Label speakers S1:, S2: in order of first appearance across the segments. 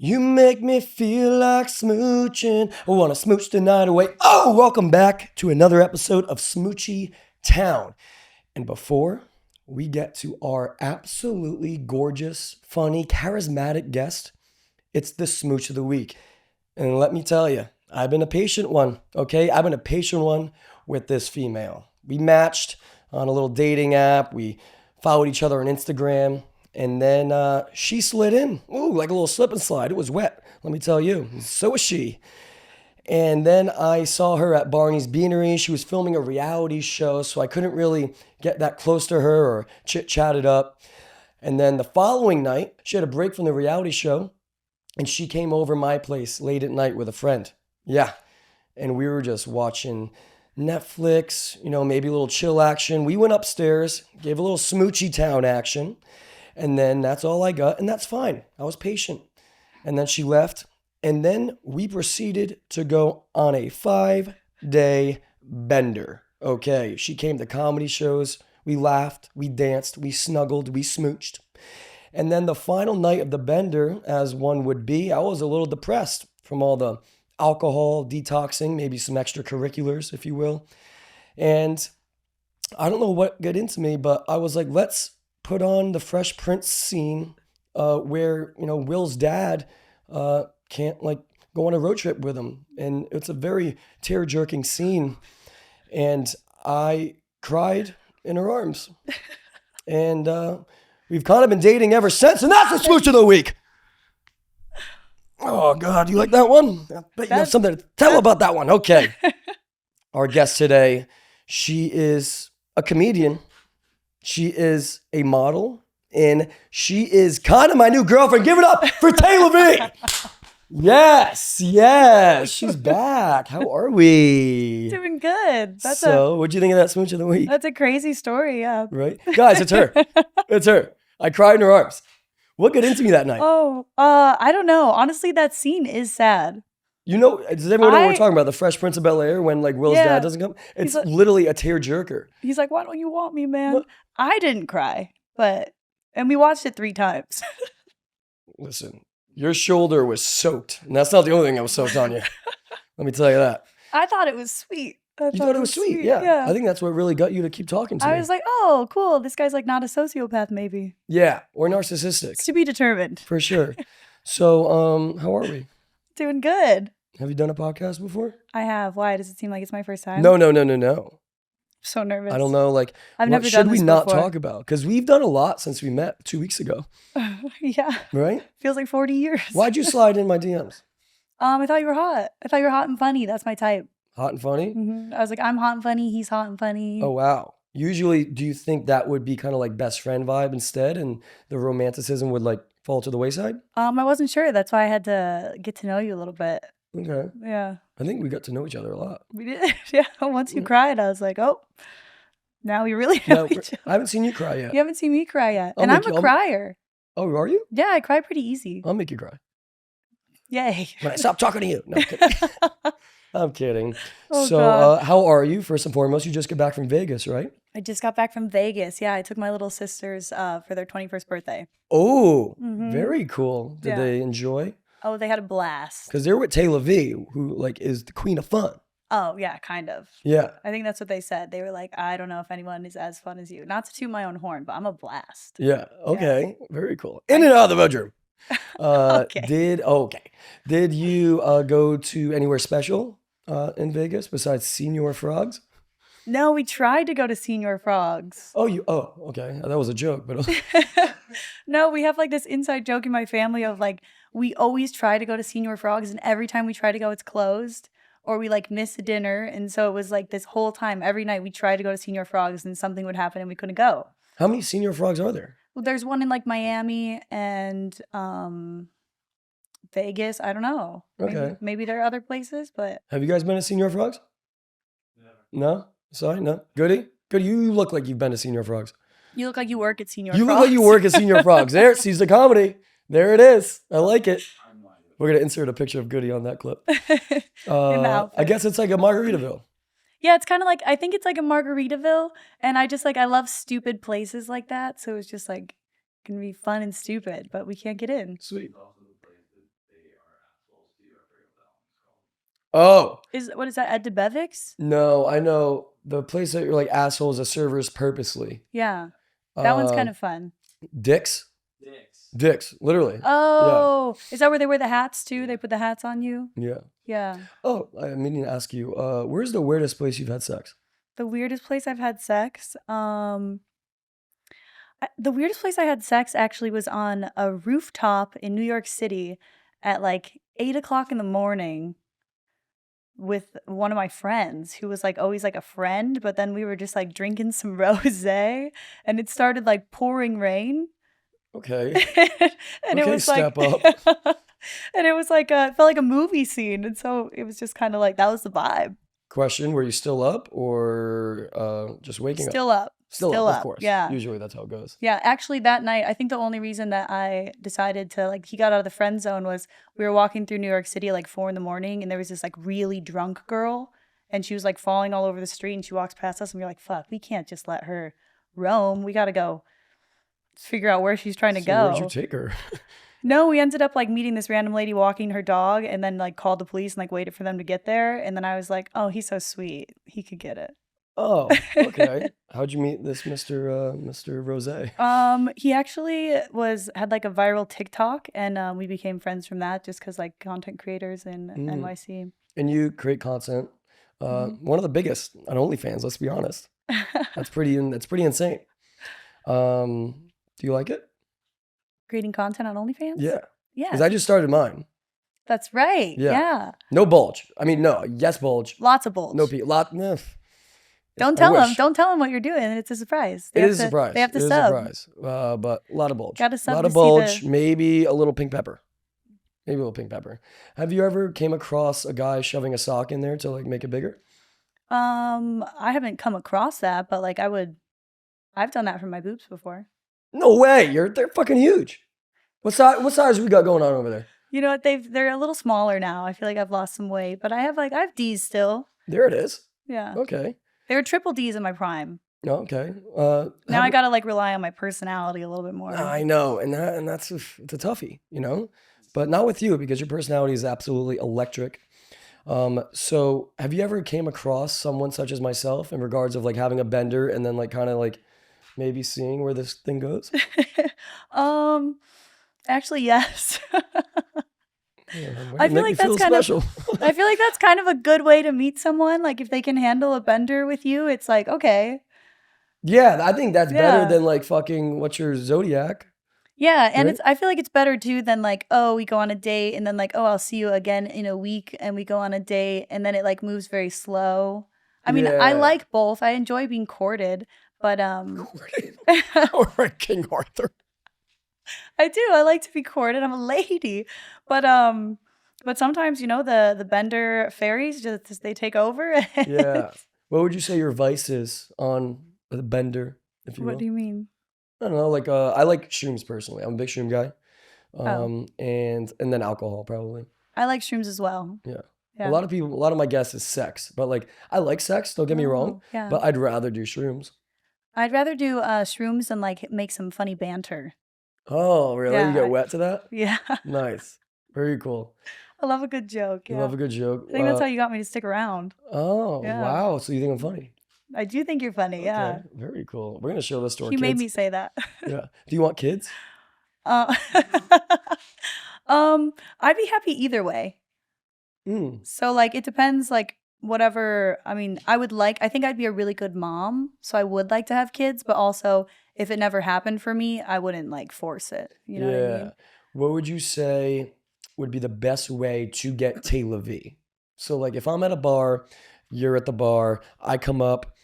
S1: You make me feel like smooching. I want to smooch the night away. Oh, welcome back to another episode of Smoochie Town. And before we get to our absolutely gorgeous, funny, charismatic guest, it's the Smooch of the Week. And let me tell you, I've been a patient one, okay? I've been a patient one with this female. We matched on a little dating app. We followed each other on Instagram. And then she slid in. Ooh, like a little slip and slide. It was wet, let me tell you. So was she. And then I saw her at Barney's Beanery. She was filming a reality show, so I couldn't really get that close to her or chit-chat it up. And then the following night, she had a break from the reality show, and she came over my place late at night with a friend. Yeah. And we were just watching Netflix, maybe a little chill action. We went upstairs, gave a little Smoochie Town action. And then that's all I got, and that's fine. I was patient. And then she left, and then we proceeded to go on a 5-day bender. Okay, she came to comedy shows. We laughed, we danced, we snuggled, we smooched. And then the final night of the bender, as one would be, I was a little depressed from all the alcohol, detoxing, maybe some extracurriculars, if you will. And I don't know what got into me, but I was like, let's put on the Fresh Prince scene where, Will's dad can't go on a road trip with him. And it's a very tear-jerking scene. And I cried in her arms. And we've kind of been dating ever since. And that's the Smooch of the Week. Oh, God, you like that one? I bet you have something to tell about that one. Okay. Our guest today, she is a comedian. She is a model, and she is kind of my new girlfriend. Give it up for Taylor Lavie. Yes, she's back. How are we?
S2: Doing good.
S1: What'd you think of that Smooch of the Week?
S2: That's a crazy story, yeah.
S1: Right? Guys, it's her. It's her. I cried in her arms. What got into me that night?
S2: I don't know. Honestly, that scene is sad.
S1: Does everyone know what we're talking about? The Fresh Prince of Bel-Air when Will's dad doesn't come? It's literally a tearjerker.
S2: He's like, why don't you want me, man? What? I didn't cry, and we watched it 3 times.
S1: Listen, your shoulder was soaked, and that's not the only thing that was soaked on you. Let me tell you that.
S2: I thought it was sweet.
S1: You thought it was sweet? Yeah. I think that's what really got you to keep talking to me.
S2: I was like, oh, cool. This guy's not a sociopath, maybe.
S1: Yeah, or narcissistic.
S2: It's to be determined.
S1: For sure. So, how are we?
S2: Doing good.
S1: Have you done a podcast before?
S2: I have. Why? Does it seem like it's my first time?
S1: No.
S2: So nervous.
S1: I don't know.
S2: I've never done this
S1: should we not
S2: before.
S1: talk about? Because we've done a lot since we met 2 weeks ago.
S2: Yeah.
S1: Right?
S2: Feels like 40 years.
S1: Why'd you slide in my DMs?
S2: I thought you were hot. I thought you were hot and funny. That's my type.
S1: Hot and funny?
S2: Mm-hmm. I was like, I'm hot and funny. He's hot and funny.
S1: Oh, wow. Usually, do you think that would be kind of like best friend vibe instead, and the romanticism would fall to the wayside?
S2: I wasn't sure. That's why I had to get to know you a little bit.
S1: Okay.
S2: Yeah.
S1: I think we got to know each other a lot.
S2: We did. Yeah. Once you cried, I was like, oh, now we really know each other.
S1: I haven't seen you cry yet.
S2: You haven't seen me cry yet. And I'm a crier.
S1: Oh, are you?
S2: Yeah, I cry pretty easy.
S1: I'll make you cry.
S2: Yay.
S1: When I stop talking to you. No, I'm kidding. I'm kidding.
S2: Oh,
S1: so, how are you? First and foremost, you just got back from Vegas, right?
S2: I just got back from Vegas. Yeah, I took my little sisters for their 21st birthday.
S1: Oh, very cool. Did they enjoy?
S2: Oh, they had a blast.
S1: Because they're with Taylor Lavie, who is the queen of fun.
S2: Oh, yeah, kind of.
S1: Yeah.
S2: I think that's what they said. They were like, I don't know if anyone is as fun as you. Not to toot my own horn, but I'm a blast.
S1: Yeah. Okay. Yeah. Very cool. In and out of the bedroom.
S2: Okay.
S1: Did you go to anywhere special in Vegas besides Señor Frogs?
S2: No, we tried to go to Señor Frogs.
S1: Oh, okay. That was a joke, but
S2: no, we have this inside joke in my family of we always try to go to Señor Frogs, and every time we try to go, it's closed, or we miss a dinner. And so it was this whole time, every night we tried to go to Señor Frogs, and something would happen and we couldn't go.
S1: How many Señor Frogs are there?
S2: Well, there's one in Miami and Vegas. I don't know.
S1: Okay.
S2: Maybe there are other places, but
S1: have you guys been to Señor Frogs? No. Sorry, no. Goody? You look like you've been to Señor Frogs.
S2: You look like you work at Señor Frogs.
S1: You look like you work at Señor Frogs. There, sees the comedy. There it is. I like it. We're going to insert a picture of Goody on that clip.
S2: In the outfit.
S1: I guess it's like a Margaritaville.
S2: Yeah, it's kind of I think it's like a Margaritaville. And I just I love stupid places like that. So it's just going to be fun and stupid, but we can't get in.
S1: Sweet. Oh,
S2: What is that, Ed DeBevick's?
S1: no, I know the place that you're like assholes as servers purposely.
S2: Yeah. That one's kind
S1: Uh,
S2: of fun.
S1: Dicks? Dicks, literally.
S2: Oh, is that where they wear the hats too? They put the hats on you?
S1: Yeah.
S2: Yeah.
S1: Oh, I'm meaning to ask you, where's the weirdest place you've had sex?
S2: The weirdest place I've had sex. The weirdest place I had sex actually was on a rooftop in New York City at like 8 o'clock in the morning with one of my friends who was like always like a friend, but then we were just like drinking some rosé and it started like pouring rain.
S1: Okay.
S2: And it
S1: Okay,
S2: was like
S1: step up.
S2: and it was like it felt like a movie scene. And so it was just kind of like that was the vibe.
S1: Question, were you still up or just waking up?
S2: Still up.
S1: Still up, of course.
S2: Yeah.
S1: Usually that's how it goes.
S2: Yeah, actually that night, I think the only reason that I decided to like he got out of the friend zone was we were walking through New York City at like 4 in the morning and there was this like really drunk girl and she was like falling all over the street and she walks past us and we're like, fuck, we can't just let her roam. We gotta go figure out where she's trying to go.
S1: Where'd you take her?
S2: No, we ended up like meeting this random lady walking her dog and then like called the police and like waited for them to get there. And then I was like, oh, he's so sweet. He could get it.
S1: Oh, okay. How'd you meet this Mr. Rose?
S2: He actually had like a viral TikTok and we became friends from that just because like content creators in NYC.
S1: And you create content. One of the biggest on OnlyFans, let's be honest. That's pretty insane. Do you like it?
S2: Creating content on OnlyFans?
S1: Yeah.
S2: Yeah.
S1: Because I just started mine.
S2: That's right. Yeah.
S1: No bulge. I mean, no. Yes, bulge.
S2: Lots of bulge.
S1: No pee. Nah.
S2: Don't tell them. Don't tell them what you're doing. It's a surprise.
S1: It is a surprise.
S2: They have to
S1: it
S2: sub.
S1: It is a surprise. But a lot of bulge.
S2: Got to sub.
S1: A lot of bulge. Maybe a little pink pepper. Maybe a little pink pepper. Have you ever came across a guy shoving a sock in there to like make it bigger?
S2: I haven't come across that, but like I've done that for my boobs before.
S1: No way. They're fucking huge. What size we got going on over there?
S2: You know what? They're a little smaller now. I feel like I've lost some weight, but I have D's still.
S1: There it is.
S2: Yeah.
S1: Okay.
S2: They were triple D's in my prime.
S1: Okay.
S2: Now I gotta like rely on my personality a little bit more.
S1: I know, and that's it's a toughie, you know, but not with you because your personality is absolutely electric. So have you ever came across someone such as myself in regards of like having a bender and then like kind of like maybe seeing where this thing goes?
S2: Actually, yes.
S1: Yeah,
S2: I feel like that's kind of. I feel like that's kind of a good way to meet someone. Like if they can handle a bender with you, it's like okay.
S1: Yeah, I think that's better than like fucking what's your zodiac.
S2: Yeah, and
S1: right?
S2: I feel like it's better too than like, oh, we go on a date and then like, oh, I'll see you again in a week and we go on a date and then it like moves very slow. I mean, I like both. I enjoy being courted, but
S1: Courted? Or King Arthur.
S2: I do. I like to be courted. I'm a lady. But sometimes, you know, the bender fairies just they take over.
S1: Yeah. What would you say your vice is on the bender, if you will?
S2: What do you mean?
S1: I don't know, like I like shrooms personally. I'm a big shroom guy. And then alcohol probably.
S2: I like shrooms as well.
S1: Yeah.
S2: Yeah.
S1: A lot of my guess is sex, but like I like sex, don't get me wrong,
S2: yeah.
S1: but I'd rather do shrooms.
S2: I'd rather do shrooms and like make some funny banter.
S1: Oh, really?
S2: Yeah,
S1: You get wet to that?
S2: Yeah.
S1: Nice. Very cool.
S2: I love a good joke.
S1: You
S2: Yeah.
S1: love a good joke.
S2: I think that's how you got me to stick around.
S1: Oh,
S2: Yeah.
S1: wow. So you think I'm funny?
S2: I do think you're funny. Yeah.
S1: Okay. Very cool. We're gonna show this to our
S2: You
S1: kids.
S2: made me say that.
S1: Yeah. Do you want kids?
S2: I'd be happy either way. So like it depends like whatever. I mean, I think I'd be a really good mom, so I would like to have kids, but also if it never happened for me, I wouldn't like force it. You know what I mean?
S1: What would you say would be the best way to get Taylor Lavie? So like if I'm at a bar, you're at the bar, I come up,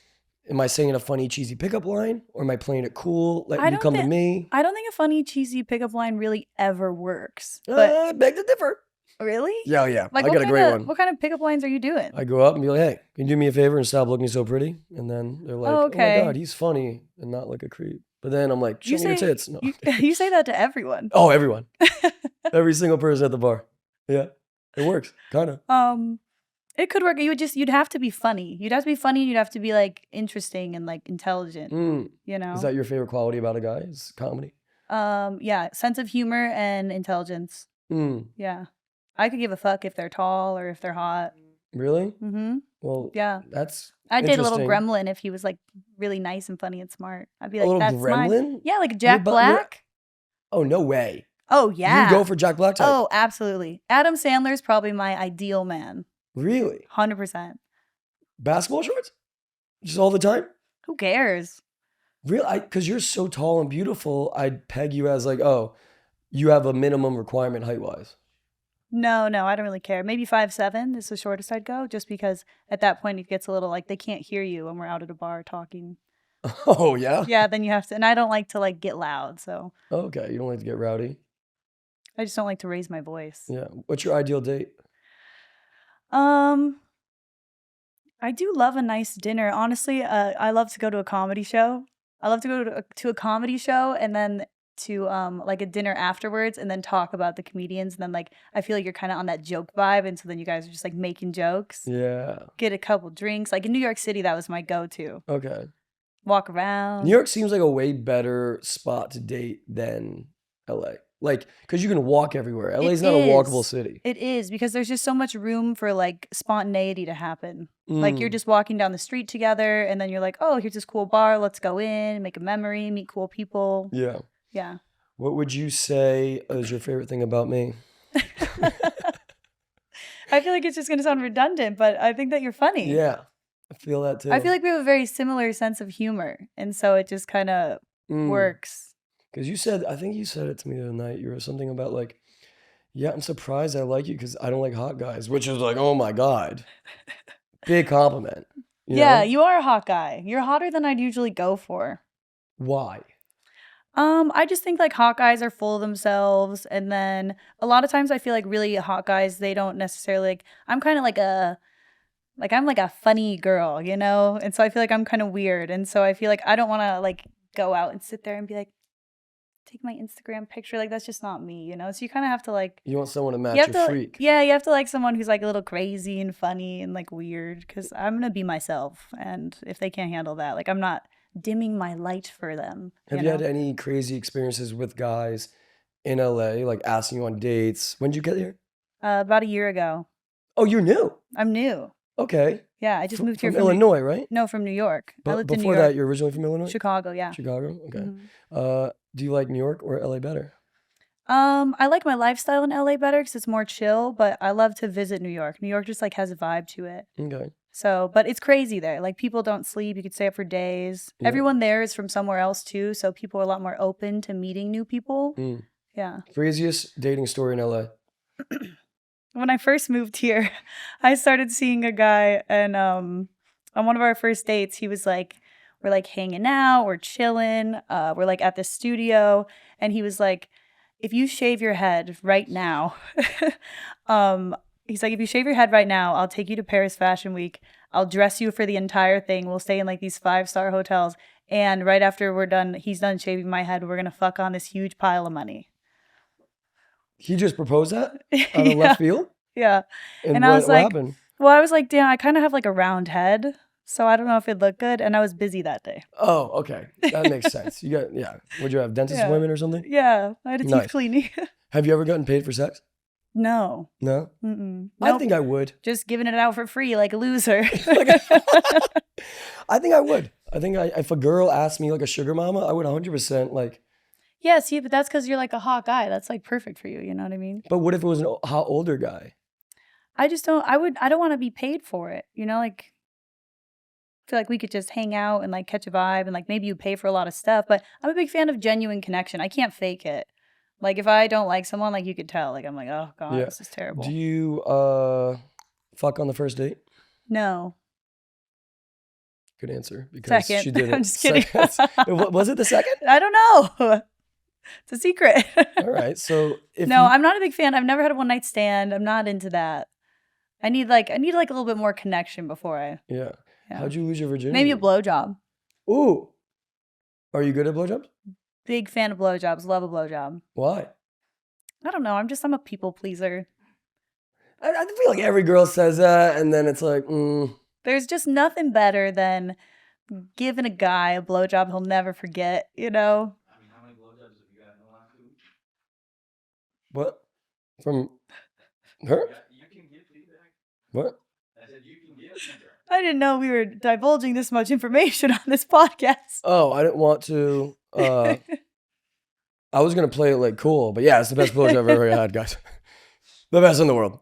S1: am I saying a funny cheesy pickup line or am I playing it cool? Like you come to me?
S2: I don't think a funny cheesy pickup line really ever works. But
S1: beg to differ.
S2: Really?
S1: Yeah.
S2: Like
S1: I got a great one.
S2: What kind of pickup lines are you doing?
S1: I go up and be like, hey, can you do me a favor and stop looking so pretty? And then they're like, oh my God, he's funny and not like a creep. But then I'm like, show me your tits. No.
S2: You say that to everyone.
S1: Oh, everyone. Every single person at the bar. Yeah. It works. Kind of.
S2: It could work. You'd have to be funny. You'd have to be funny. You'd have to be like interesting and like intelligent. You know?
S1: Is that your favorite quality about a guy? Is comedy?
S2: Yeah. Sense of humor and intelligence. Yeah. I could give a fuck if they're tall or if they're hot.
S1: Really?
S2: Mm-hmm.
S1: Well,
S2: Yeah.
S1: that's
S2: I'd date a little
S1: interesting.
S2: gremlin if he was like really nice and funny and smart. I'd be
S1: A
S2: like,
S1: little
S2: that's my,
S1: gremlin?
S2: yeah, like
S1: You're
S2: Jack Black.
S1: oh, no way.
S2: Oh,
S1: You would go
S2: yeah.
S1: for Jack Black type?
S2: Oh, absolutely. Adam Sandler's probably my ideal man.
S1: Really?
S2: 100%.
S1: Basketball shorts? Just all the time?
S2: Who cares?
S1: Really? Because you're so tall and beautiful, I'd peg you as like, oh, you have a minimum requirement height-wise.
S2: No, I don't really care. Maybe 5'7" is the shortest I'd go, just because at that point it gets a little like they can't hear you when we're out at a bar talking.
S1: Oh, yeah?
S2: Yeah, then you have to, and I don't like to like get loud, so
S1: Okay, you don't like to get rowdy?
S2: I just don't like to raise my voice.
S1: Yeah. What's your ideal date?
S2: Um, I do love a nice dinner. Honestly, I love to go to a comedy show. I love to go to a comedy show and then to like a dinner afterwards and then talk about the comedians and then like I feel like you're kind of on that joke vibe and so then you guys are just like making jokes.
S1: Yeah.
S2: Get a couple drinks. Like in New York City, that was my go-to.
S1: Okay.
S2: Walk around.
S1: New York seems like a way better spot to date than LA. Like, because you can walk everywhere. LA is not a walkable city.
S2: It is because there's just so much room for like spontaneity to happen. Like you're just walking down the street together and then you're like, oh, here's this cool bar. Let's go in, make a memory, meet cool people.
S1: Yeah.
S2: Yeah.
S1: What would you say is your favorite thing about me?
S2: I feel like it's just going to sound redundant, but I think that you're funny.
S1: Yeah. I feel that too.
S2: I feel like we have a very similar sense of humor. And so it just kind of works.
S1: Because I think you said it to me the other night. You were something about like, yeah, I'm surprised I like you because I don't like hot guys, which is like, oh my God. Big compliment. You know?
S2: You are a hot guy. You're hotter than I'd usually go for.
S1: Why?
S2: I just think like hot guys are full of themselves. And then a lot of times I feel like really hot guys, they don't necessarily like, I'm kind of like I'm like a funny girl, you know? And so I feel like I'm kind of weird. And so I feel like I don't want to like go out and sit there and be like, take my Instagram picture. Like, that's just not me, you know? So you kind of have to like.
S1: You want someone to match your freak.
S2: Yeah, you have to like someone who's like a little crazy and funny and like weird because I'm going to be myself. And if they can't handle that, like I'm not dimming my light for them.
S1: Have you had any crazy experiences with guys in LA, like asking you on dates? When did you get here?
S2: About a year ago.
S1: Oh, you're new?
S2: I'm new.
S1: Okay.
S2: Yeah, I just moved here
S1: from Illinois, right?
S2: No, from New York. I lived in New
S1: Before
S2: York.
S1: that, you're originally from Illinois?
S2: Chicago, yeah.
S1: Chicago? Okay. Do you like New York or LA better?
S2: I like my lifestyle in LA better because it's more chill, but I love to visit New York. New York just like has a vibe to it.
S1: Okay.
S2: So, but it's crazy there. Like people don't sleep. You could stay up for days. Yeah. Everyone there is from somewhere else too. So people are a lot more open to meeting new people. Yeah.
S1: Craziest dating story in LA?
S2: When I first moved here, I started seeing a guy and on one of our first dates, he was like, we're like hanging out, we're chilling, we're like at the studio. And he was like, if you shave your head right now, he's like, if you shave your head right now, I'll take you to Paris Fashion Week. I'll dress you for the entire thing. We'll stay in like these 5-star hotels. And right after he's done shaving my head, we're going to fuck on this huge pile of money.
S1: He just proposed that out of left field?
S2: Yeah.
S1: And I was like, what happened?
S2: Well, I was like, damn, I kind of have like a round head. So I don't know if it'd look good. And I was busy that day.
S1: Oh, okay. That makes sense. Would you have dentist appointment or something?
S2: Yeah. I had a teeth cleaning.
S1: Have you ever gotten paid for sex?
S2: No.
S1: No?
S2: Mm-mm.
S1: I think I would.
S2: Just giving it out for free like a loser.
S1: I think I would. I think if a girl asked me like a sugar mama, I would 100% like.
S2: Yeah, see, but that's because you're like a hot guy. That's like perfect for you. You know what I mean?
S1: But what if it was a hot older guy?
S2: I just don't. I don't want to be paid for it. You know, like I feel like we could just hang out and like catch a vibe and like maybe you pay for a lot of stuff. But I'm a big fan of genuine connection. I can't fake it. Like if I don't like someone, like you could tell. Like I'm like, oh God, this is terrible.
S1: Do you fuck on the first date?
S2: No.
S1: Good answer because
S2: second.
S1: She did it.
S2: I'm just kidding.
S1: Was it the second?
S2: I don't know. It's a secret.
S1: All right. So
S2: I'm not a big fan. I've never had a one night stand. I'm not into that. I need like a little bit more connection before I.
S1: Yeah. How'd you lose your virginity?
S2: Maybe a blowjob.
S1: Ooh. Are you good at blowjobs?
S2: Big fan of blowjobs. Love a blowjob.
S1: Why?
S2: I don't know. I'm a people pleaser.
S1: I feel like every girl says that, and then it's like,
S2: There's just nothing better than giving a guy a blowjob he'll never forget, you know?
S3: I mean, how many blowjobs have you gotten in the last week?
S1: What? From her?
S3: You can give feedback.
S1: What?
S2: I didn't know we were divulging this much information on this podcast.
S1: Oh, I didn't want to. I was gonna play it like cool, but yeah, it's the best blowjob I've ever had, guys. The best in the world.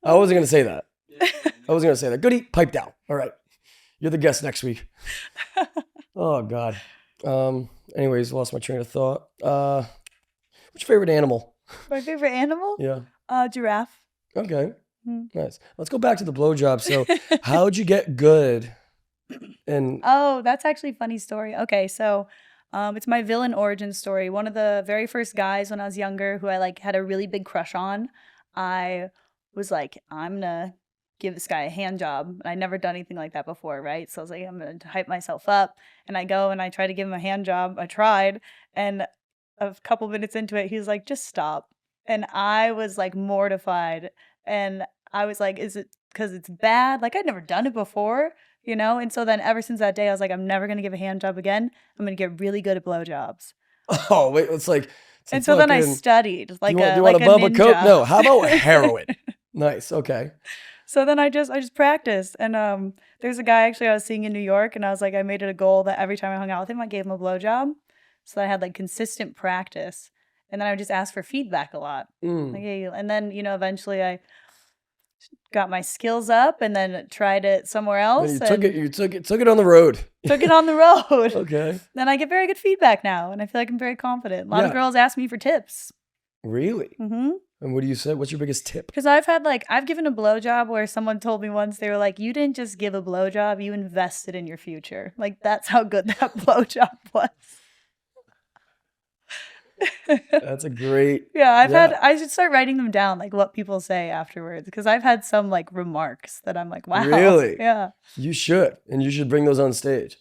S1: I wasn't gonna say that. Goody, pipe down. All right, you're the guest next week. Oh God. Anyways, lost my train of thought. What's your favorite animal?
S2: My favorite animal?
S1: Yeah.
S2: Giraffe.
S1: Okay.
S2: Mm.
S1: Nice. Let's go back to the blowjob. So, how'd you get good? And
S2: Oh, that's actually a funny story. Okay, so it's my villain origin story. One of the very first guys when I was younger who I like had a really big crush on, I was like, I'm gonna give this guy a hand job. And I'd never done anything like that before, right? So I was like, I'm gonna hype myself up. And I go and I try to give him a hand job. I tried, and a couple minutes into it, he was like, just stop. And I was like mortified. And I was like, is it because it's bad? Like, I'd never done it before, you know? And so then ever since that day, I was like, I'm never going to give a hand job again. I'm going to get really good at blowjobs.
S1: oh wait, it's like.
S2: And so then I studied
S1: do
S2: like
S1: you want
S2: like
S1: a
S2: a
S1: Bubba
S2: ninja.
S1: Coat? No. How about heroin? Nice. Okay.
S2: So then I just practiced. And there's a guy actually I was seeing in New York, and I was like, I made it a goal that every time I hung out with him, I gave him a blowjob. So that I had like consistent practice. And then I would just ask for feedback a lot. Like, hey, and then, you know, eventually I got my skills up and then tried it somewhere else.
S1: You took it on the road.
S2: Took it on the road.
S1: Okay.
S2: Then I get very good feedback now, and I feel like I'm very confident. A lot of girls ask me for tips.
S1: Really?
S2: Mm-hmm.
S1: And what do you say? What's your biggest tip?
S2: Because I've given a blowjob where someone told me once, they were like, you didn't just give a blowjob, you invested in your future. Like, that's how good that blowjob was.
S1: That's a great.
S2: Yeah, I should start writing them down, like what people say afterwards, because I've had some like remarks that I'm like, wow.
S1: Really?
S2: Yeah.
S1: You should, and you should bring those on stage.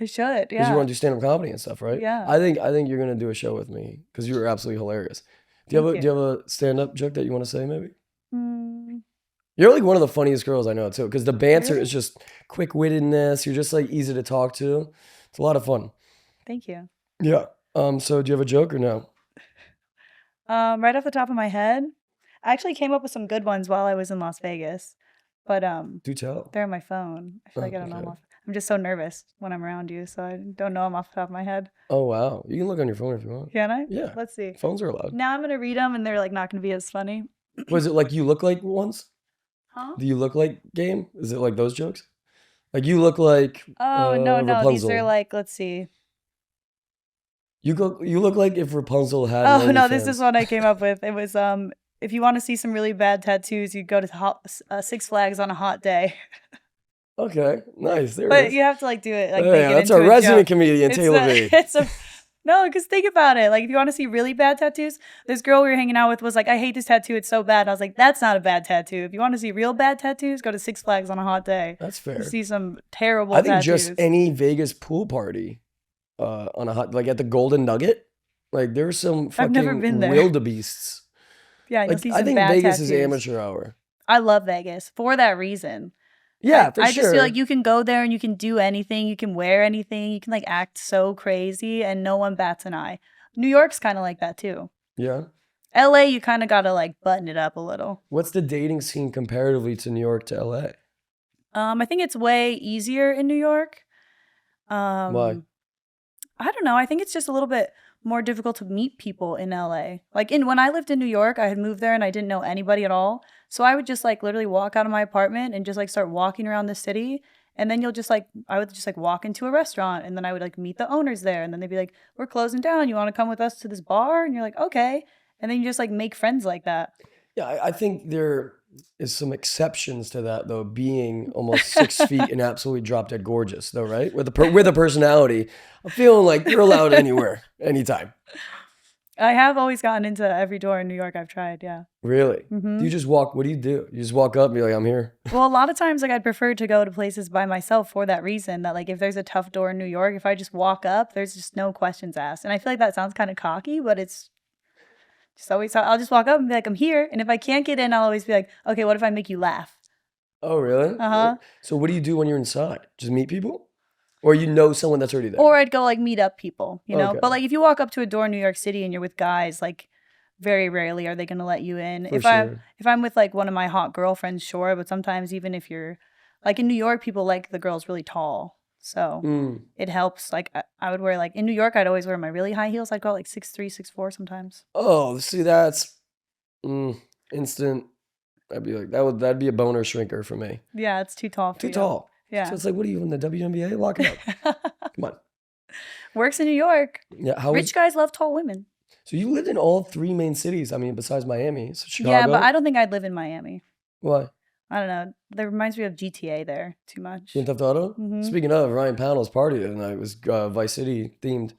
S2: I should.
S1: Because
S2: Yeah.
S1: you want to do stand-up comedy and stuff, right?
S2: Yeah.
S1: I think you're gonna do a show with me because you were absolutely hilarious. Do you have a stand-up joke that you want to say, maybe? You're like one of the funniest girls I know too, because the banter is just quick-wittedness. You're just like easy to talk to. It's a lot of fun.
S2: Thank you.
S1: Yeah. So do you have a joke or no?
S2: Right off the top of my head, I actually came up with some good ones while I was in Las Vegas, but
S1: Do tell.
S2: they're on my phone. I feel like I don't know them off. I'm just so nervous when I'm around you, so I don't know them off the top of my head.
S1: Oh wow, you can look on your phone if you want.
S2: Can I?
S1: Yeah.
S2: Let's see.
S1: Phones are allowed.
S2: Now I'm gonna read them, and they're like not gonna be as funny.
S1: Was it like you look like ones?
S2: Huh?
S1: Do you look like game? Is it like those jokes? Like you look like
S2: Oh no,
S1: Rapunzel.
S2: these are like, let's see.
S1: You look like if Rapunzel had.
S2: Oh no, this
S1: OnlyFans.
S2: is what I came up with. It was if you want to see some really bad tattoos, you go to Six Flags on a hot day.
S1: Okay, nice. There it
S2: But
S1: is.
S2: you have to like do it like
S1: Yeah,
S2: make it
S1: that's
S2: into
S1: our
S2: a
S1: resident
S2: joke.
S1: comedian, Taylor Lavie.
S2: No, because think about it. Like, if you want to see really bad tattoos, this girl we were hanging out with was like, I hate this tattoo. It's so bad. And I was like, that's not a bad tattoo. If you want to see real bad tattoos, go to Six Flags on a hot day.
S1: That's fair.
S2: You see some terrible
S1: I think
S2: tattoos.
S1: just any Vegas pool party on a hot, like at the Golden Nugget, like there's some
S2: I've never
S1: fucking
S2: been there.
S1: wildebeests.
S2: Yeah, you'll
S1: Like,
S2: see
S1: I
S2: some
S1: think
S2: bad
S1: Vegas
S2: tattoos.
S1: is amateur hour.
S2: I love Vegas for that reason.
S1: Yeah, for
S2: I
S1: sure.
S2: just feel like you can go there and you can do anything. You can wear anything. You can like act so crazy and no one bats an eye. New York's kind of like that too.
S1: Yeah.
S2: LA, you kind of got to like button it up a little.
S1: What's the dating scene comparatively to New York to LA?
S2: I think it's way easier in New York.
S1: Why?
S2: I don't know. I think it's just a little bit more difficult to meet people in LA. Like when I lived in New York, I had moved there and I didn't know anybody at all. So I would just like literally walk out of my apartment and just like start walking around the city. And then I would just like walk into a restaurant and then I would like meet the owners there. And then they'd be like, we're closing down. You want to come with us to this bar? And you're like, okay. And then you just like make friends like that.
S1: Yeah, I think there is some exceptions to that though, being almost 6 feet and absolutely drop dead gorgeous though, right? With a personality, I'm feeling like you're allowed anywhere, anytime.
S2: I have always gotten into every door in New York I've tried, yeah.
S1: Really?
S2: Mm-hmm.
S1: Do you just walk? What do? You just walk up and be like, I'm here?
S2: Well, a lot of times, like, I'd prefer to go to places by myself for that reason, that, like, if there's a tough door in New York, if I just walk up, there's just no questions asked. And I feel like that sounds kind of cocky, but it's just always, I'll just walk up and be like, I'm here. And if I can't get in, I'll always be like, okay, what if I make you laugh?
S1: Oh, really?
S2: Uh-huh.
S1: So what do you do when you're inside? Just meet people? Or you know someone that's already there?
S2: Or I'd go, like, meet up people, you know?
S1: Okay.
S2: But, like, if you walk up to a door in New York City and you're with guys, like, very rarely are they going to let you in.
S1: For
S2: If
S1: sure.
S2: I'm with, like, one of my hot girlfriends, sure. But sometimes even if you're Like in New York, people like the girls really tall. So it helps. Like I would wear like in New York, I'd always wear my really high heels. I'd go like 6'3", 6'4" sometimes.
S1: Oh, see, that's instant. I'd be like, that'd be a boner shrinker for me.
S2: Yeah, it's too tall for
S1: Too
S2: you.
S1: tall.
S2: Yeah.
S1: So it's like, what are you in the WNBA? Lock it up. Come on.
S2: Works in New York.
S1: Yeah.
S2: Rich guys love tall women.
S1: So you lived in all 3 main cities. I mean, besides Miami, so Chicago.
S2: Yeah, but I don't think I'd live in Miami.
S1: Why?
S2: I don't know. That reminds me of GTA there too much.
S1: Grand Theft Auto? Speaking of, Ryan Pownell's party tonight was Vice City themed.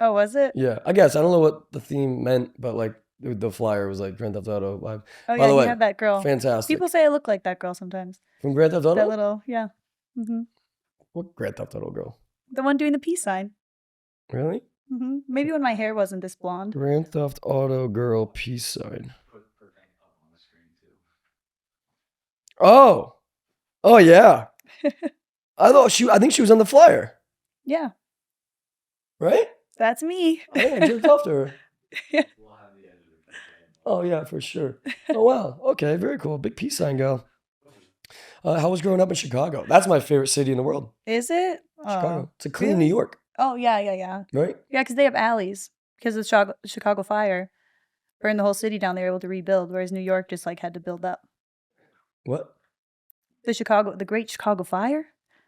S2: Oh, was it?
S1: Yeah, I guess. I don't know what the theme meant, but like the flyer was like Grand Theft Auto vibe.
S2: Oh,
S1: By
S2: yeah,
S1: the
S2: he
S1: way,
S2: had that girl.
S1: fantastic.
S2: People say I look like that girl sometimes.
S1: From Grand Theft Auto?
S2: That little, yeah.
S1: What Grand Theft Auto girl?
S2: The one doing the peace sign.
S1: Really?
S2: Maybe when my hair wasn't this blonde.
S1: Grand Theft Auto girl peace sign.
S3: Put her name up on the screen too.
S1: Oh yeah. I think she was on the flyer,
S2: Yeah,
S1: right?
S2: that's me.
S1: Oh, yeah, I jerked off to her.
S3: We'll have the editor.
S1: Oh yeah, for sure. Oh wow. Okay, very cool. Big peace sign girl. How was growing up in Chicago? That's my favorite city in the world.
S2: Is it?
S1: Chicago. It's a clean
S2: really?
S1: New York,
S2: Oh, yeah.
S1: right?
S2: Yeah, because they have alleys. Because of the Chicago fire. Burned the whole city down. They were able to rebuild, whereas New York just like had to build up.
S1: What?
S2: The Great Chicago Fire?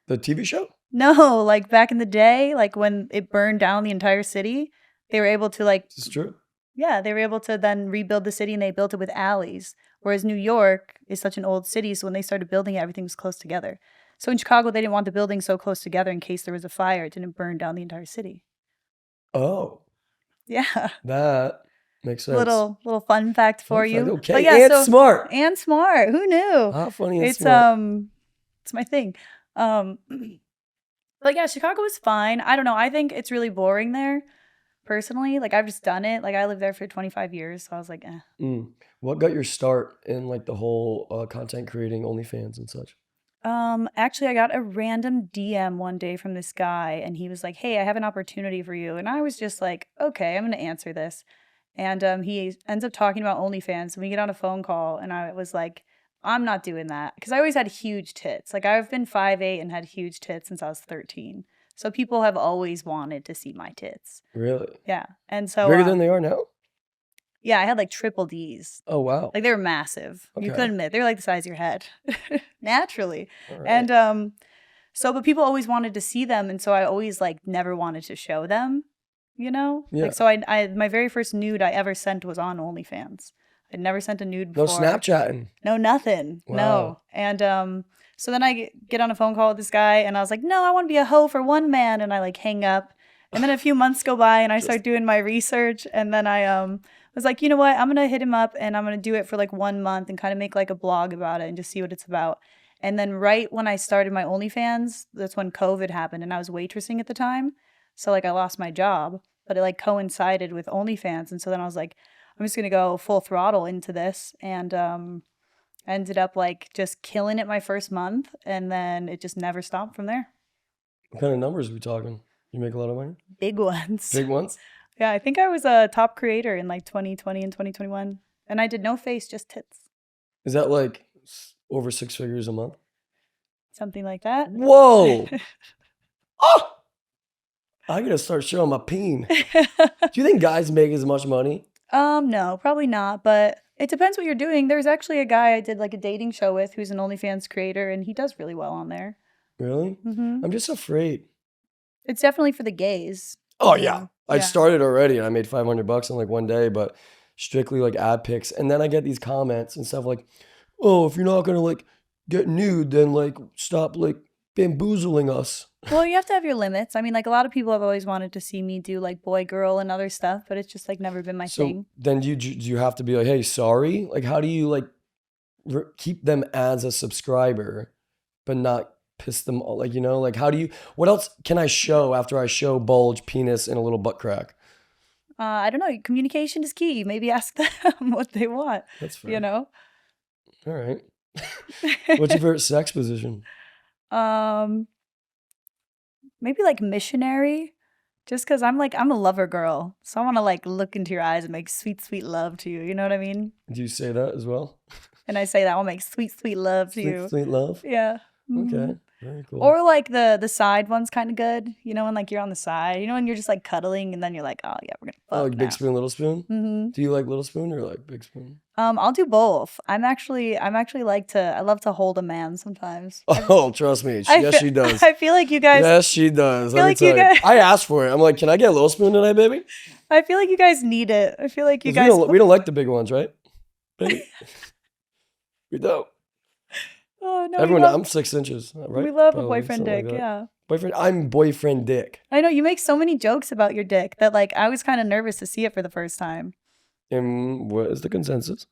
S1: The TV show?
S2: No, like back in the day, like when it burned down the entire city, they were able to like,
S1: This is true.
S2: yeah, they were able to then rebuild the city and they built it with alleys. Whereas New York is such an old city, so when they started building it, everything was close together. So in Chicago, they didn't want the buildings so close together in case there was a fire. It didn't burn down the entire city.
S1: Oh,
S2: Yeah.
S1: that makes sense.
S2: Little fun fact for
S1: Fun
S2: you.
S1: fact, okay,
S2: But yeah,
S1: and smart.
S2: And smart. Who knew?
S1: How funny and
S2: It's
S1: smart.
S2: it's my thing. But yeah, Chicago is fine. I don't know. I think it's really boring there. Personally, like I've just done it. Like I lived there for 25 years, so I was like, eh.
S1: What got your start in like the whole content creating, OnlyFans and such?
S2: Actually, I got a random DM one day from this guy, and he was like, "Hey, I have an opportunity for you," and I was just like, "Okay, I'm gonna answer this." And he ends up talking about OnlyFans, and we get on a phone call, and I was like, "I'm not doing that," because I always had huge tits. Like I've been 5'8" and had huge tits since I was 13. So people have always wanted to see my tits.
S1: Really?
S2: Yeah. And so
S1: Bigger than they are now?
S2: yeah, I had like triple D's.
S1: Oh wow.
S2: Like they were massive. You
S1: Okay.
S2: couldn't admit. They were like the size of your head. Naturally.
S1: All right.
S2: And so but people always wanted to see them, and so I always like never wanted to show them, you know?
S1: Yeah.
S2: Like so I my very first nude I ever sent was on OnlyFans. I'd never sent a nude
S1: No
S2: before.
S1: Snapchatting.
S2: No, nothing.
S1: Wow.
S2: No. And so then I get on a phone call with this guy, and I was like, no, I want to be a hoe for one man. And I like hang up. And then a few months go by, and I start doing my research. And then I was like, you know what? I'm going to hit him up, and I'm going to do it for like 1 month and kind of make like a blog about it and just see what it's about. And then right when I started my OnlyFans, that's when COVID happened, and I was waitressing at the time. So like I lost my job, but it like coincided with OnlyFans. And so then I was like, I'm just going to go full throttle into this. And ended up like just killing it my first month, and then it just never stopped from there.
S1: What kind of numbers are we talking? You make a lot of money?
S2: Big ones.
S1: Big ones?
S2: Yeah, I think I was a top creator in like 2020 and 2021. And I did no face, just tits.
S1: Is that like over 6 figures a month?
S2: Something like that.
S1: Whoa. Oh! I gotta start showing my peen. Do you think guys make as much money?
S2: No, probably not, but it depends what you're doing. There's actually a guy I did like a dating show with who's an OnlyFans creator, and he does really well on there.
S1: Really? I'm just afraid.
S2: It's definitely for the gays.
S1: Oh yeah. I
S2: Yeah.
S1: started already and I made $500 in like one day, but strictly like ad pics. And then I get these comments and stuff like, oh, if you're not gonna like get nude, then like stop like bamboozling us.
S2: Well, you have to have your limits. I mean, like a lot of people have always wanted to see me do like boy, girl, and other stuff, but it's just like never been my
S1: So
S2: thing.
S1: then do you have to be like, hey, sorry? Like, how do you like keep them as a subscriber, but not piss them off? Like, you know, like how do you, what else can I show after I show bulge, penis, and a little butt crack?
S2: I don't know. Communication is key. Maybe ask them what they want.
S1: That's fair.
S2: You know.
S1: All right. What's your favorite sex position?
S2: Maybe like missionary, just because I'm a lover girl, so I want to like look into your eyes and make sweet, sweet love to you. You know what I mean?
S1: Do you say that as well?
S2: And I say that I'll make sweet, sweet love to you.
S1: Sweet, sweet love.
S2: Yeah.
S1: Okay. Very cool.
S2: Or like the side one's kind of good, you know, when like you're on the side, you know, when you're just like cuddling and then you're like, oh yeah, we're gonna fuck
S1: like
S2: now.
S1: big spoon, little spoon.
S2: Mm-hmm.
S1: Do you like little spoon or like big spoon?
S2: I'll do both. I'm actually I love to hold a man sometimes.
S1: Oh, trust me.
S2: I
S1: Yes,
S2: fe-
S1: she does.
S2: I feel like you guys.
S1: Yes, she does.
S2: feel
S1: Let me
S2: like you
S1: tell you.
S2: guys-
S1: I asked for it. I'm like, can I get a little spoon tonight, baby?
S2: I feel like you guys need it. I feel like you
S1: 'Cause
S2: guys.
S1: we don't like the big ones, right? Baby? We don't.
S2: Oh no,
S1: Everyone,
S2: we love,
S1: I'm 6 inches, right?
S2: we love a
S1: Probably,
S2: boyfriend
S1: something like
S2: dick.
S1: that.
S2: Yeah,
S1: Boyfriend. I'm boyfriend dick.
S2: I know you make so many jokes about your dick that like I was kind of nervous to see it for the first time.
S1: And what is the consensus?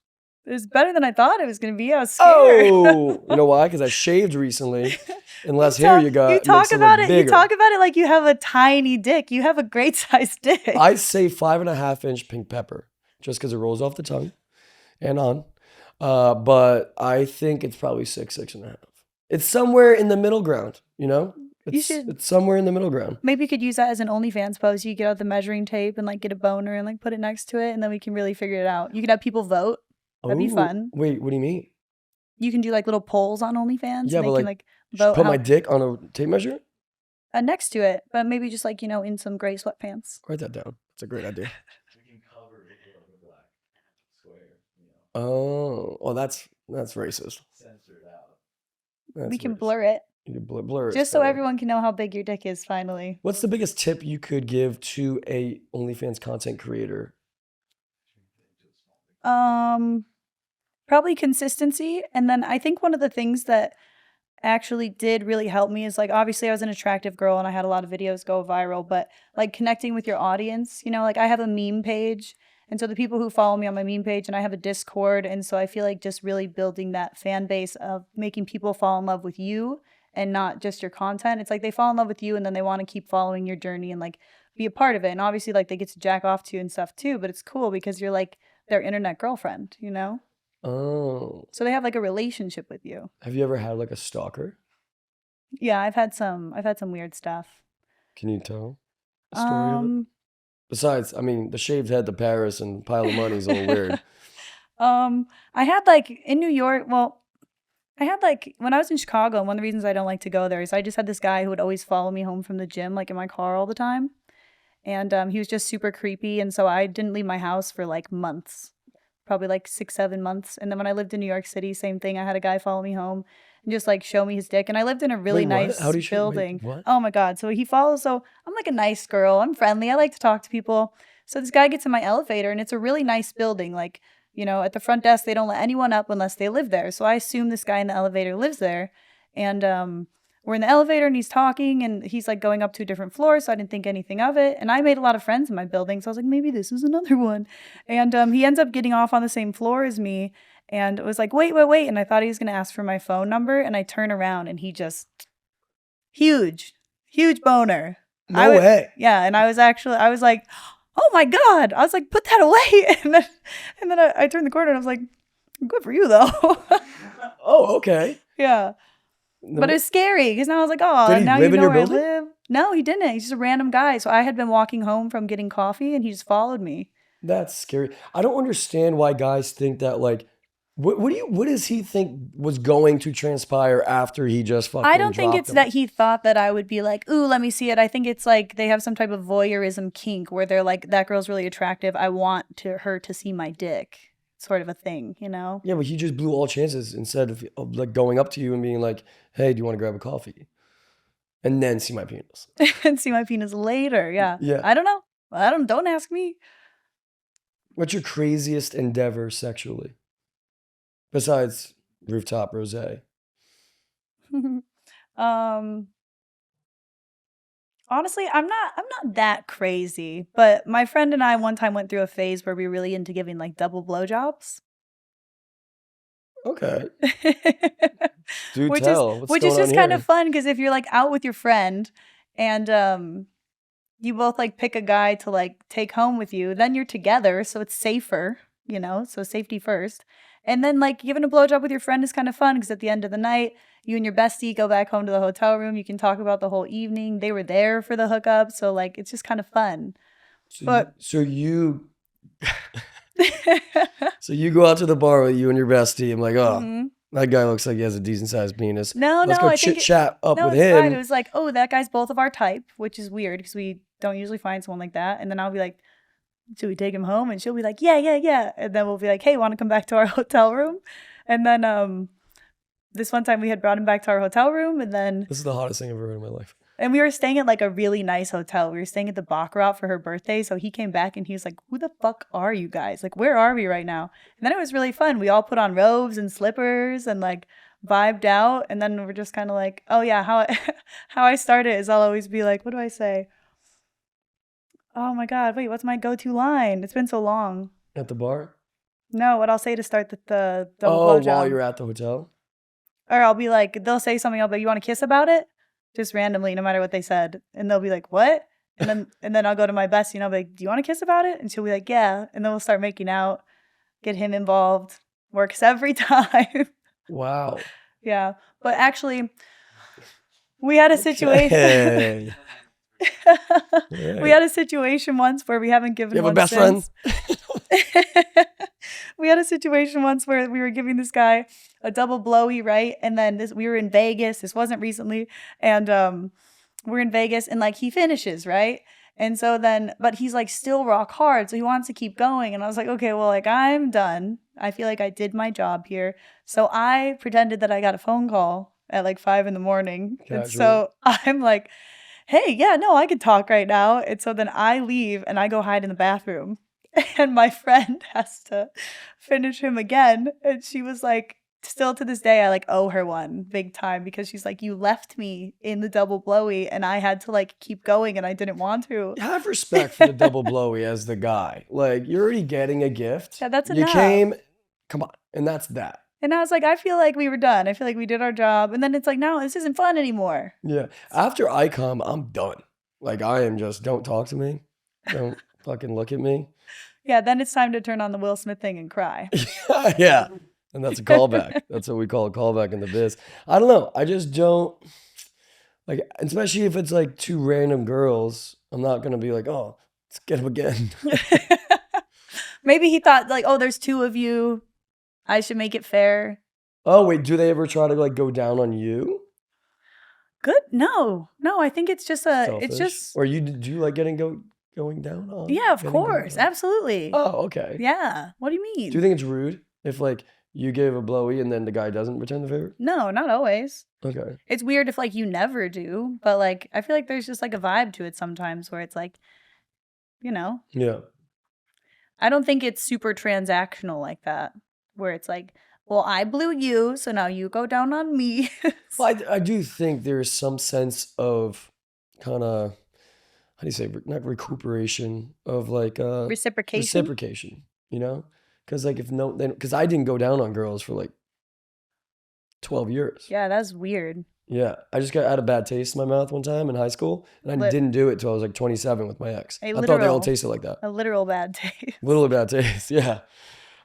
S2: It was better than I thought it was gonna be. I was scared.
S1: Oh, you know why? Because I shaved recently, and less
S2: You
S1: hair
S2: talk-
S1: you got.
S2: You
S1: makes
S2: talk
S1: it
S2: about
S1: look
S2: it. You
S1: bigger.
S2: talk about it like you have a tiny dick. You have a great sized dick.
S1: I say 5.5-inch pink pepper, just because it rolls off the tongue, and on. But I think it's probably 6.5. It's somewhere in the middle ground. You know, it's somewhere in the middle ground.
S2: Maybe you could use that as an OnlyFans post. You get out the measuring tape and like get a boner and like put it next to it, and then we can really figure it out. You could have people vote. That'd be
S1: Ooh,
S2: fun.
S1: Wait, what do you mean?
S2: You can do like little polls on OnlyFans.
S1: Yeah,
S2: and they
S1: but
S2: can
S1: like,
S2: vote
S1: put
S2: how,
S1: my dick on a tape measure.
S2: next to it, but maybe just like in some gray sweatpants.
S1: Write that down. It's a great idea.
S3: We can cover it with like a black square, you know,
S1: Oh, that's racist.
S3: censor it out.
S2: We
S1: That's
S2: can
S1: racist.
S2: blur it
S1: You can blur it.
S2: just so
S1: kinda.
S2: everyone can know how big your dick is. Finally,
S1: What's the biggest tip you could give to a OnlyFans content creator?
S2: probably consistency, and then I think one of the things that actually did really help me is like obviously I was an attractive girl and I had a lot of videos go viral, but like connecting with your audience, like I have a meme page, and so the people who follow me on my meme page, and I have a Discord, and so I feel like just really building that fan base of making people fall in love with you and not just your content. It's like they fall in love with you and then they want to keep following your journey and like be a part of it, and obviously like they get to jack off to you and stuff too, but it's cool because you're like their internet girlfriend.
S1: Oh,
S2: So they have like a relationship with you.
S1: have you ever had like a stalker?
S2: Yeah, I've had some weird stuff.
S1: Can you tell a story of it? Besides, I mean, the shaved head to Paris and pile of money is a little weird.
S2: I had like in New York, well, I had like when I was in Chicago, and one of the reasons I don't like to go there is I just had this guy who would always follow me home from the gym, like in my car all the time. And he was just super creepy. And so I didn't leave my house for like months, probably like 6-7 months. And then when I lived in New York City, same thing. I had a guy follow me home and just like show me his dick. And I lived in a really
S1: Wait, what?
S2: nice
S1: How do you show- wait,
S2: building.
S1: what?
S2: Oh my God. So he follows. So I'm like a nice girl. I'm friendly. I like to talk to people. So this guy gets in my elevator, and it's a really nice building. Like, at the front desk, they don't let anyone up unless they live there. So I assume this guy in the elevator lives there. And we're in the elevator and he's talking and he's like going up to a different floor. So I didn't think anything of it. And I made a lot of friends in my building. So I was like, maybe this is another one. And he ends up getting off on the same floor as me. And it was like, wait. And I thought he was going to ask for my phone number. And I turn around and he just, huge boner.
S1: No way.
S2: Yeah. And I was like, oh my God. I was like, put that away. And then I turned the corner and I was like, good for you though.
S1: Oh, okay.
S2: Yeah. But it was scary because now I was like, oh,
S1: Did he
S2: now
S1: live
S2: you
S1: in
S2: know
S1: your
S2: where
S1: building?
S2: I live. No, he didn't. He's just a random guy. So I had been walking home from getting coffee and he just followed me.
S1: That's scary. I don't understand why guys think that like what does he think was going to transpire after he just fucking
S2: I don't think
S1: dropped
S2: it's
S1: him?
S2: that he thought that I would be like, ooh, let me see it. I think it's like they have some type of voyeurism kink where they're like, that girl's really attractive. I want her to see my dick, sort of a thing,
S1: Yeah, but he just blew all chances instead of like going up to you and being like, hey, do you want to grab a coffee? And then see my penis.
S2: And see my penis later. Yeah.
S1: Yeah.
S2: I don't know. Don't ask me.
S1: What's your craziest endeavor sexually? Besides rooftop rosé.
S2: Honestly, I'm not that crazy, but my friend and I one time went through a phase where we were really into giving like double blowjobs.
S1: Okay. Do
S2: which
S1: tell.
S2: is
S1: What's
S2: which is
S1: going
S2: just
S1: on
S2: kind
S1: here?
S2: of fun because if you're like out with your friend and you both like pick a guy to like take home with you, then you're together, so it's safer, so safety first. And then like giving a blowjob with your friend is kind of fun because at the end of the night, you and your bestie go back home to the hotel room. You can talk about the whole evening. They were there for the hookup, so like it's just kind of fun.
S1: So you go out to the bar with you and your bestie. I'm like, oh,
S2: Mhm.
S1: That guy looks like he has a decent sized penis.
S2: No,
S1: Let's
S2: no,
S1: go
S2: I think
S1: chit chat up
S2: no,
S1: with
S2: it's fine. It
S1: him.
S2: was like, oh, that guy's both of our type, which is weird because we don't usually find someone like that. And then I'll be like, should we take him home? And she'll be like, yeah, yeah, yeah. And then we'll be like, hey, want to come back to our hotel room? And then this one time we had brought him back to our hotel room, and then
S1: This is the hottest thing I've ever heard in my life.
S2: we were staying at like a really nice hotel. We were staying at the Baccarat for her birthday. So he came back and he was like, who the fuck are you guys? Like, where are we right now? And then it was really fun. We all put on robes and slippers and like vibed out. And then we're just kind of like, oh yeah, how I start it is I'll always be like, what do I say? Oh my God, wait, what's my go-to line? It's been so long.
S1: At the bar?
S2: No, what I'll say to start the
S1: Oh,
S2: blowjob.
S1: while you're at the hotel?
S2: Or I'll be like, they'll say something, I'll be like, you want to kiss about it? Just randomly, no matter what they said. And they'll be like, what? And then I'll go to my bestie and I'll be like, do you want to kiss about it? And she'll be like, yeah. And then we'll start making out, get him involved. Works every time.
S1: Wow.
S2: Yeah. But actually, we had a situation.
S1: Hey.
S2: We had a situation once where we haven't given
S1: You have a
S2: one
S1: best
S2: since.
S1: friend?
S2: We had a situation once where we were giving this guy a double blowy, right? And then we were in Vegas. This wasn't recently. And we're in Vegas and like he finishes, right? And so then, but he's like still rock hard. So he wants to keep going. And I was like, okay, well, like I'm done. I feel like I did my job here. So I pretended that I got a phone call at like 5 a.m. And so I'm like, hey, yeah, no, I could talk right now. And so then I leave and I go hide in the bathroom. And my friend has to finish him again. And she was like, still to this day, I like owe her one big time because she's like, you left me in the double blowy and I had to like keep going and I didn't want to.
S1: Have respect for the double blowy as the guy. Like, you're already getting a gift.
S2: Yeah, that's
S1: You
S2: enough.
S1: came, come on. And that's that.
S2: And I was like, I feel like we were done. I feel like we did our job. And then it's like, no, this isn't fun anymore.
S1: Yeah. After I come, I'm done. Like, I am just, don't talk to me. Don't fucking look at me.
S2: Yeah, then it's time to turn on the Will Smith thing and cry.
S1: Yeah. And that's a callback. That's what we call a callback in the biz. I don't know. I just don't, like, especially if it's like two random girls, I'm not going to be like, oh, let's get him again.
S2: Maybe he thought like, oh, there's two of you. I should make it fair.
S1: Oh, wait. Do they ever try to like go down on you?
S2: Good? No. I think it's just
S1: Selfish?
S2: it's just.
S1: Or do you like going down on?
S2: Yeah, of
S1: getting going
S2: course.
S1: on?
S2: Absolutely.
S1: Oh, okay.
S2: Yeah. What do you mean?
S1: Do you think it's rude if like you gave a blowy and then the guy doesn't return the favor?
S2: No, not always.
S1: Okay.
S2: It's weird if like you never do, but like I feel like there's just like a vibe to it sometimes where it's like,
S1: Yeah.
S2: I don't think it's super transactional like that, where it's like, well, I blew you, so now you go down on me.
S1: Well, I do think there is some sense of kind of, how do you say, not recuperation, of like reciprocation, you know? Because like because I didn't go down on girls for like 12 years.
S2: Yeah, that's weird.
S1: Yeah, I just got had a bad taste in my mouth one time in high school, and I didn't do it till I was like 27 with my ex. I thought they all tasted like that.
S2: A literal bad taste.
S1: Literal bad taste, yeah.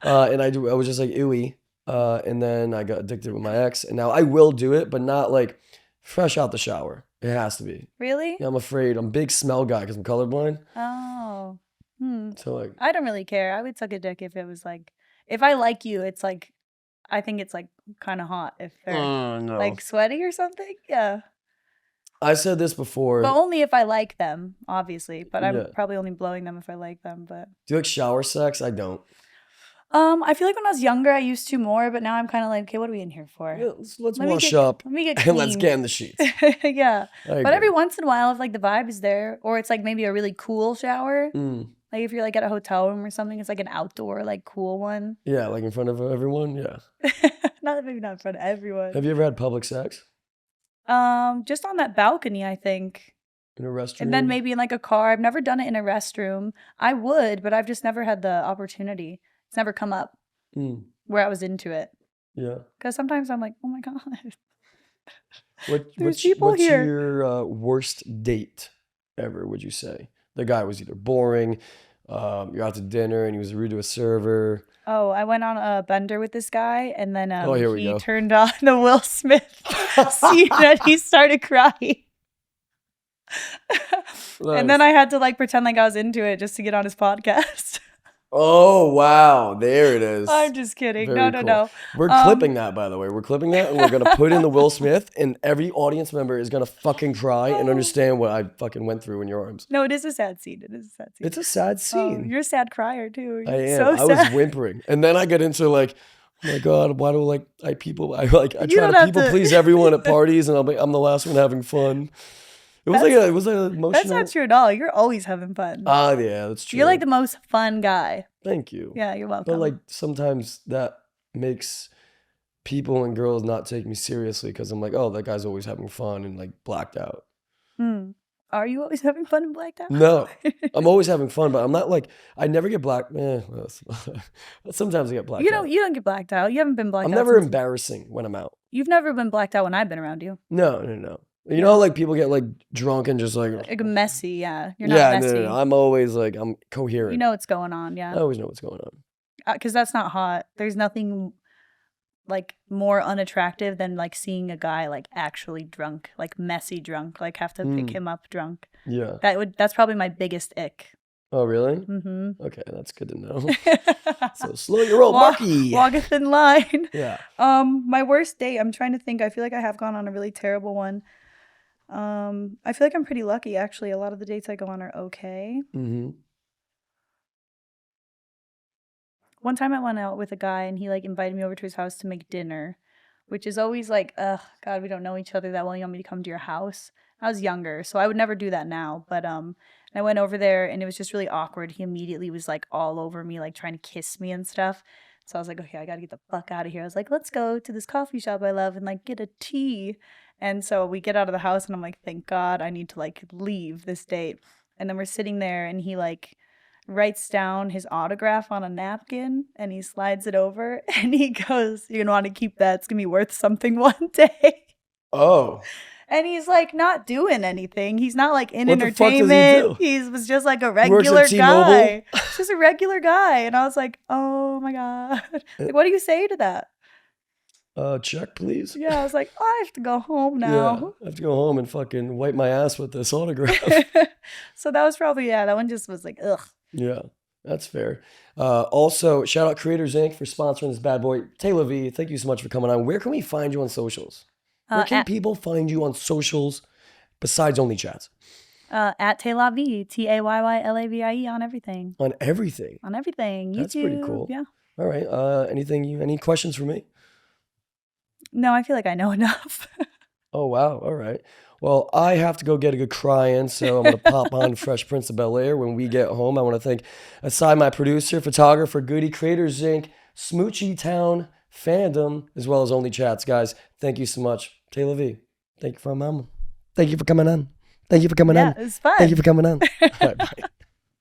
S1: And I was just like, ooey. And then I got addicted with my ex, and now I will do it, but not like fresh out the shower. It has to be.
S2: Really?
S1: Yeah, I'm afraid. I'm a big smell guy because I'm colorblind.
S2: Oh.
S1: So like,
S2: I don't really care. I would suck a dick if it was like, if I like you, it's like, I think it's like kind of hot if they're
S1: no.
S2: like sweaty or something. Yeah.
S1: I said this before.
S2: But only if I like them, obviously. But I'm
S1: Yeah.
S2: probably only blowing them if I like them. But
S1: Do you like shower sex? I don't.
S2: I feel like when I was younger, I used to more, but now I'm kind of like, okay, what are we in here for?
S1: Yeah, let's
S2: Let me
S1: wash
S2: get-
S1: up
S2: Let me get
S1: and let's
S2: clean.
S1: get in the sheets.
S2: Yeah.
S1: I agree.
S2: But every once in a while, if like the vibe is there, or it's like maybe a really cool shower, like if you're like at a hotel room or something, it's like an outdoor, like cool one.
S1: Yeah, like in front of everyone. Yeah.
S2: Maybe not in front of everyone.
S1: Have you ever had public sex
S2: Just on that balcony, I think.
S1: in a restroom?
S2: And then maybe in like a car. I've never done it in a restroom. I would, but I've just never had the opportunity. It's never come up where I was into it.
S1: Yeah.
S2: Because sometimes I'm like, oh my God.
S1: What's
S2: people here.
S1: your worst date ever, would you say? The guy was either boring, you're out to dinner and he was rude to a server.
S2: Oh, I went on a bender with this guy, and then
S1: here we
S2: he
S1: go.
S2: turned on the Will Smith scene and he started crying. And then I had to like pretend like I was into it just to get on his podcast.
S1: Oh, wow. There it is.
S2: I'm just kidding.
S1: Very
S2: No,
S1: cool.
S2: no.
S1: We're clipping that, by the way. We're clipping that, and we're going to put in the Will Smith, and every audience member is going to fucking cry and understand what I fucking went through in your arms.
S2: No, it is a sad scene. It is a sad scene.
S1: It's a sad
S2: Oh,
S1: scene.
S2: you're a sad crier too.
S1: I
S2: You're
S1: am.
S2: so
S1: I was
S2: sad.
S1: whimpering. And then I get into like, oh my God, why do I try
S2: don't
S1: to
S2: have
S1: people
S2: to-
S1: please everyone at parties, and I'm the last one having fun. It was like an emotional.
S2: That's not true at all. You're always having fun.
S1: Ah, yeah, that's true.
S2: You're like the most fun guy.
S1: Thank you.
S2: Yeah, you're welcome.
S1: But like sometimes that makes people and girls not take me seriously because I'm like, oh, that guy's always having fun and like blacked out.
S2: Are you always having fun and blacked out?
S1: No, I'm always having fun, but I'm not like I never get black. Sometimes I get blacked out.
S2: You don't get blacked out. You haven't been blacked
S1: I'm
S2: out.
S1: never
S2: since-
S1: embarrassing when I'm out.
S2: You've never been blacked out when I've been around you.
S1: No. You know how like people get like drunk and just like
S2: Like messy, yeah. You're not messy.
S1: No. I'm always like I'm coherent.
S2: You know what's going on,
S1: I
S2: yeah.
S1: always know what's going on.
S2: Because that's not hot. There's nothing like more unattractive than like seeing a guy like actually drunk, like messy drunk, like have to pick him up drunk.
S1: Yeah.
S2: That's probably my biggest ick.
S1: Oh really?
S2: Mm-hmm.
S1: Okay, that's good to know. So slow your roll, Marky.
S2: Walk a thin line.
S1: Yeah.
S2: My worst date, I'm trying to think. I feel like I have gone on a really terrible one. I feel like I'm pretty lucky actually. A lot of the dates I go on are okay.
S1: Mm-hmm.
S2: One time I went out with a guy and he like invited me over to his house to make dinner, which is always like, ugh, God, we don't know each other that well. You want me to come to your house? I was younger, so I would never do that now. But I went over there and it was just really awkward. He immediately was like all over me, like trying to kiss me and stuff. So I was like, okay, I gotta get the fuck out of here. I was like, let's go to this coffee shop I love and like get a tea. And so we get out of the house and I'm like, thank God, I need to like leave this date. And then we're sitting there and he like writes down his autograph on a napkin and he slides it over and he goes, you're gonna want to keep that. It's gonna be worth something one day.
S1: Oh.
S2: And he's like not doing anything. He's not like in
S1: What the fuck does he
S2: entertainment.
S1: do?
S2: He was just like a
S1: He works at
S2: regular
S1: T-Mobile?
S2: guy. Just a regular guy. And I was like, oh my God. Like, what do you say to that?
S1: Check, please.
S2: Yeah, I was like, oh, I have to go home
S1: Yeah,
S2: now.
S1: I have to go home and fucking wipe my ass with this autograph.
S2: So that was probably, that one just was like, ugh.
S1: Yeah, that's fair. Also, shout out Creators Inc. for sponsoring this bad boy. Taylor Lavie, thank you so much for coming on. Where can we find you on socials? Where can people find you on socials besides Only Chats?
S2: At Taylor Lavie, TAYYLAVIE on everything.
S1: On everything.
S2: On everything. YouTube.
S1: That's pretty cool.
S2: Yeah.
S1: All right. Any questions for me?
S2: No, I feel like I know enough.
S1: Oh, wow. All right. Well, I have to go get a good cry in, so I'm going to pop on Fresh Prince of Bel-Air when we get home. I want to thank, aside my producer, photographer, Goody, Creators Inc., Smoochie Town, Fandom, as well as Only Chats. Guys, thank you so much. Taylor Lavie, thank you for coming on. Thank you for coming on. Thank you for coming on.
S2: Yeah, it was fun.
S1: Thank you for coming on. All right, bye.